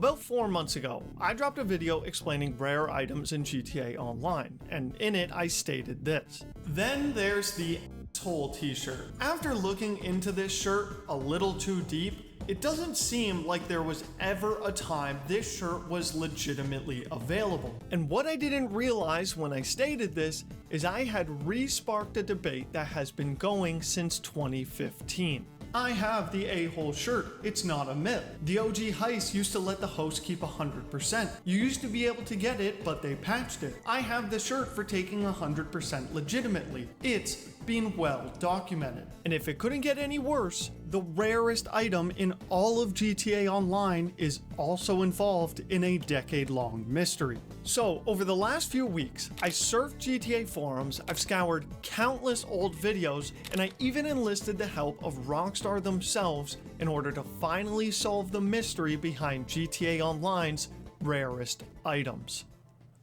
About 4 months ago, I dropped a video explaining rare items in GTA Online, and in it I stated this. Then there's the asshole t-shirt. After looking into this shirt a little too deep, it doesn't seem like there was ever a time this shirt was legitimately available. And what I didn't realize when I stated this is I had re-sparked a debate that has been going since 2015. I have the a-hole shirt, it's not a myth. The OG heist used to let the host keep 100%. You used to be able to get it, but they patched it. I have the shirt for taking 100% legitimately. It's been well documented. And if it couldn't get any worse, the rarest item in all of GTA Online is also involved in a decade-long mystery. So, over the last few weeks, I surfed GTA forums, I've scoured countless old videos, and I even enlisted the help of Rockstar themselves in order to finally solve the mystery behind GTA Online's rarest items.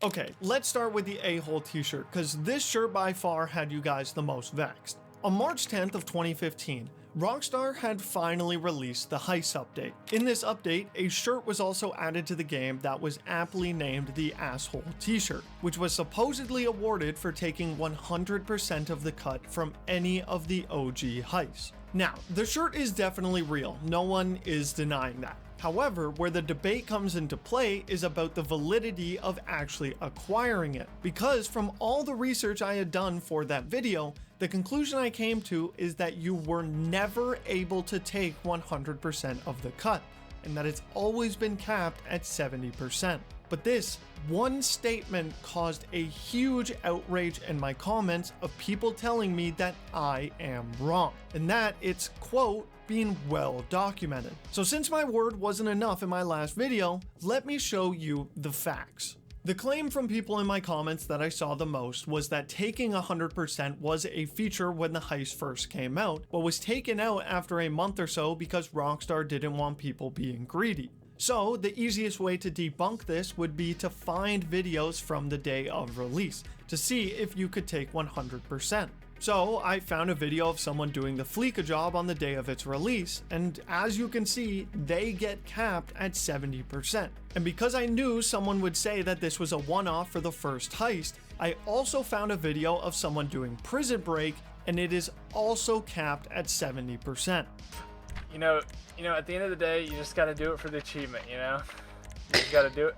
Okay, let's start with the a-hole t-shirt, because this shirt by far had you guys the most vexed. On March 10th of 2015, Rockstar had finally released the heist update. In this update, a shirt was also added to the game that was aptly named the asshole t-shirt, which was supposedly awarded for taking 100% of the cut from any of the OG heists. Now, the shirt is definitely real, no one is denying that. However, where the debate comes into play is about the validity of actually acquiring it. Because from all the research I had done for that video, the conclusion I came to is that you were never able to take 100% of the cut, and that it's always been capped at 70%. But this one statement caused a huge outrage in my comments of people telling me that I am wrong, and that it's, quote, being well documented. So since my word wasn't enough in my last video, let me show you the facts. The claim from people in my comments that I saw the most was that taking 100% was a feature when the heist first came out, but was taken out after a month or so because Rockstar didn't want people being greedy. So the easiest way to debunk this would be to find videos from the day of release to see if you could take 100%. So I found a video of someone doing the Fleeka job on the day of its release, and as you can see, they get capped at 70%. And because I knew someone would say that this was a one-off for the first heist, I also found a video of someone doing Prison Break, and it is also capped at 70%. You know, at the end of the day, you just gotta do it for the achievement, you know? You just gotta do it.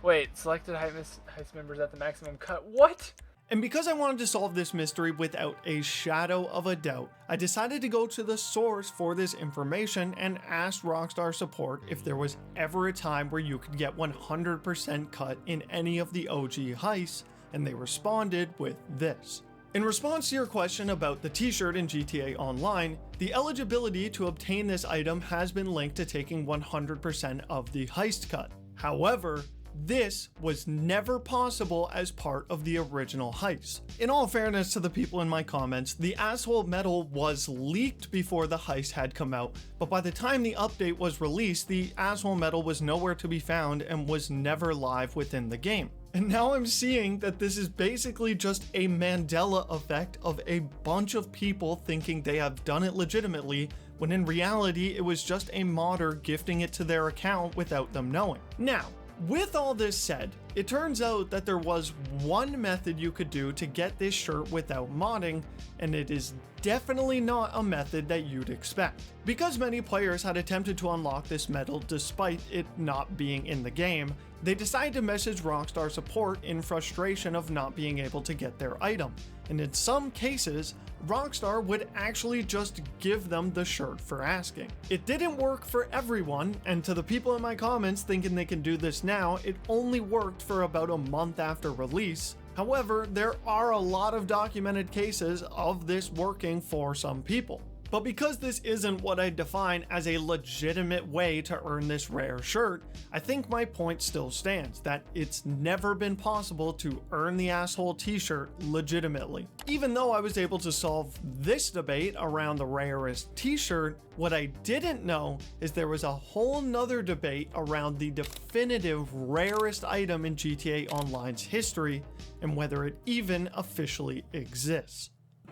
Wait, selected heist members at the maximum cut. What? And because I wanted to solve this mystery without a shadow of a doubt, I decided to go to the source for this information and asked Rockstar support if there was ever a time where you could get 100% cut in any of the OG heists, and they responded with this. In response to your question about the t-shirt in GTA Online, the eligibility to obtain this item has been linked to taking 100% of the heist cut. However, this was never possible as part of the original heist. In all fairness to the people in my comments, the asshole medal was leaked before the heist had come out, but by the time the update was released, the asshole medal was nowhere to be found and was never live within the game. And now I'm seeing that this is basically just a Mandela effect of a bunch of people thinking they have done it legitimately, when in reality it was just a modder gifting it to their account without them knowing. Now, with all this said, it turns out that there was one method you could do to get this shirt without modding, and it is definitely not a method that you'd expect. Because many players had attempted to unlock this medal despite it not being in the game, they decided to message Rockstar support in frustration of not being able to get their item, and in some cases, Rockstar would actually just give them the shirt for asking. It didn't work for everyone, and to the people in my comments thinking they can do this now, it only worked for about a month after release. However, there are a lot of documented cases of this working for some people. But because this isn't what I define as a legitimate way to earn this rare shirt, I think my point still stands, that it's never been possible to earn the asshole t-shirt legitimately. Even though I was able to solve this debate around the rarest t-shirt, what I didn't know is there was a whole nother debate around the definitive rarest item in GTA Online's history and whether it even officially exists.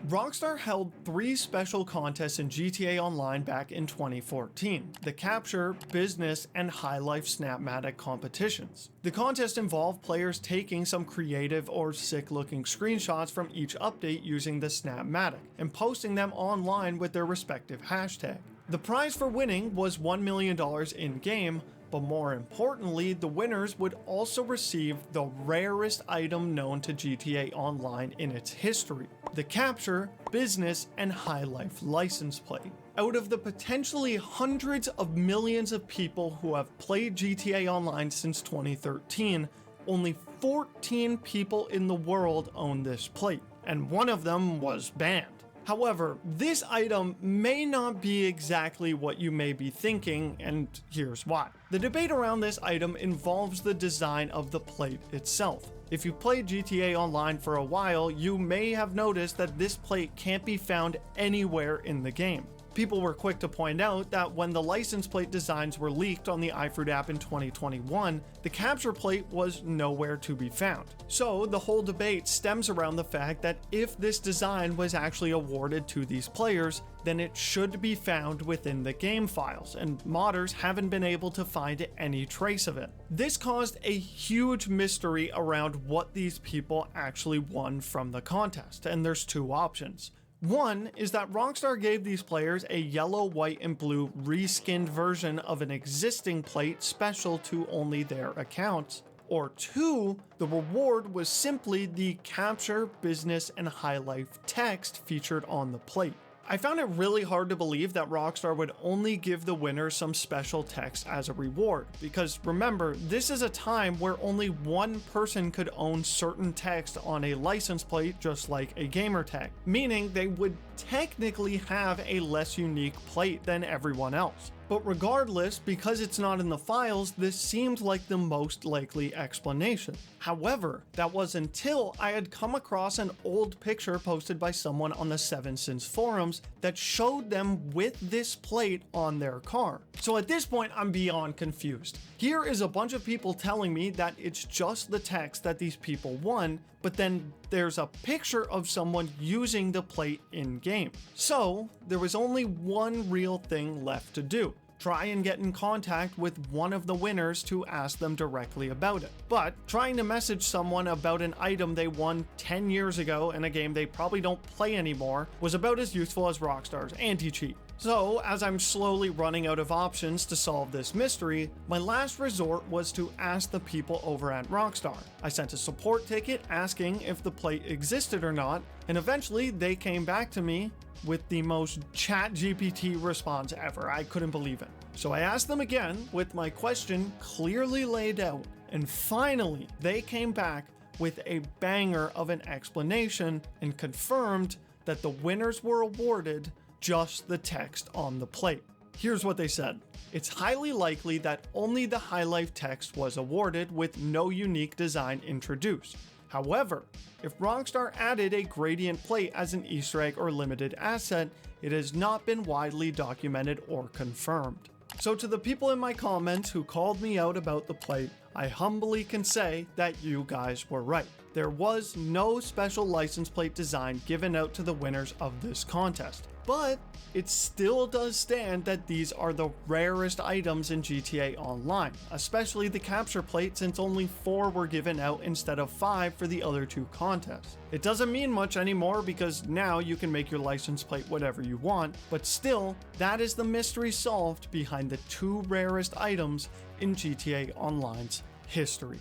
Rockstar held 3 special contests in GTA Online back in 2014, the Capture, Business, and High Life Snapmatic competitions. The contest involved players taking some creative or sick-looking screenshots from each update using the Snapmatic and posting them online with their respective hashtag. The prize for winning was $1 million in-game, but more importantly, the winners would also receive the rarest item known to GTA Online in its history, the Capture, Business, and High Life license plate. Out of the potentially hundreds of millions of people who have played GTA Online since 2013, only 14 people in the world own this plate, and one of them was banned. However, this item may not be exactly what you may be thinking, and here's why. The debate around this item involves the design of the plate itself. If you played GTA Online for a while, you may have noticed that this plate can't be found anywhere in the game. People were quick to point out that when the license plate designs were leaked on the iFruit app in 2021, the capture plate was nowhere to be found. So the whole debate stems around the fact that if this design was actually awarded to these players, then it should be found within the game files, and modders haven't been able to find any trace of it. This caused a huge mystery around what these people actually won from the contest, and there's 2 options. One is that Rockstar gave these players a yellow, white, and blue reskinned version of an existing plate special to only their accounts. Or 2, the reward was simply the Capture, Business, and High Life text featured on the plate. I found it really hard to believe that Rockstar would only give the winners some special text as a reward, because remember, this is a time where only one person could own certain text on a license plate just like a gamer tag, meaning they would technically have a less unique plate than everyone else. But regardless, because it's not in the files, this seemed like the most likely explanation. However, that was until I had come across an old picture posted by someone on the 7sins forums that showed them with this plate on their car. So at this point, I'm beyond confused. Here is a bunch of people telling me that it's just the text that these people won, but then there's a picture of someone using the plate in-game. So there was only one real thing left to do. Try and get in contact with one of the winners to ask them directly about it. But trying to message someone about an item they won 10 years ago in a game they probably don't play anymore was about as useful as Rockstar's anti-cheat. So, as I'm slowly running out of options to solve this mystery, my last resort was to ask the people over at Rockstar. I sent a support ticket asking if the plate existed or not, and eventually they came back to me with the most ChatGPT response ever. I couldn't believe it. So I asked them again with my question clearly laid out, and finally they came back with a banger of an explanation and confirmed that the winners were awarded just the text on the plate. Here's what they said. It's highly likely that only the High Life text was awarded with no unique design introduced. However, if Rockstar added a gradient plate as an Easter egg or limited asset, it has not been widely documented or confirmed. So to the people in my comments who called me out about the plate, I humbly can say that you guys were right. There was no special license plate design given out to the winners of this contest. But it still does stand that these are the rarest items in GTA Online, especially the capture plate, since only 4 were given out instead of 5 for the other 2 contests. It doesn't mean much anymore because now you can make your license plate whatever you want, but still, that is the mystery solved behind the 2 rarest items in GTA Online's history.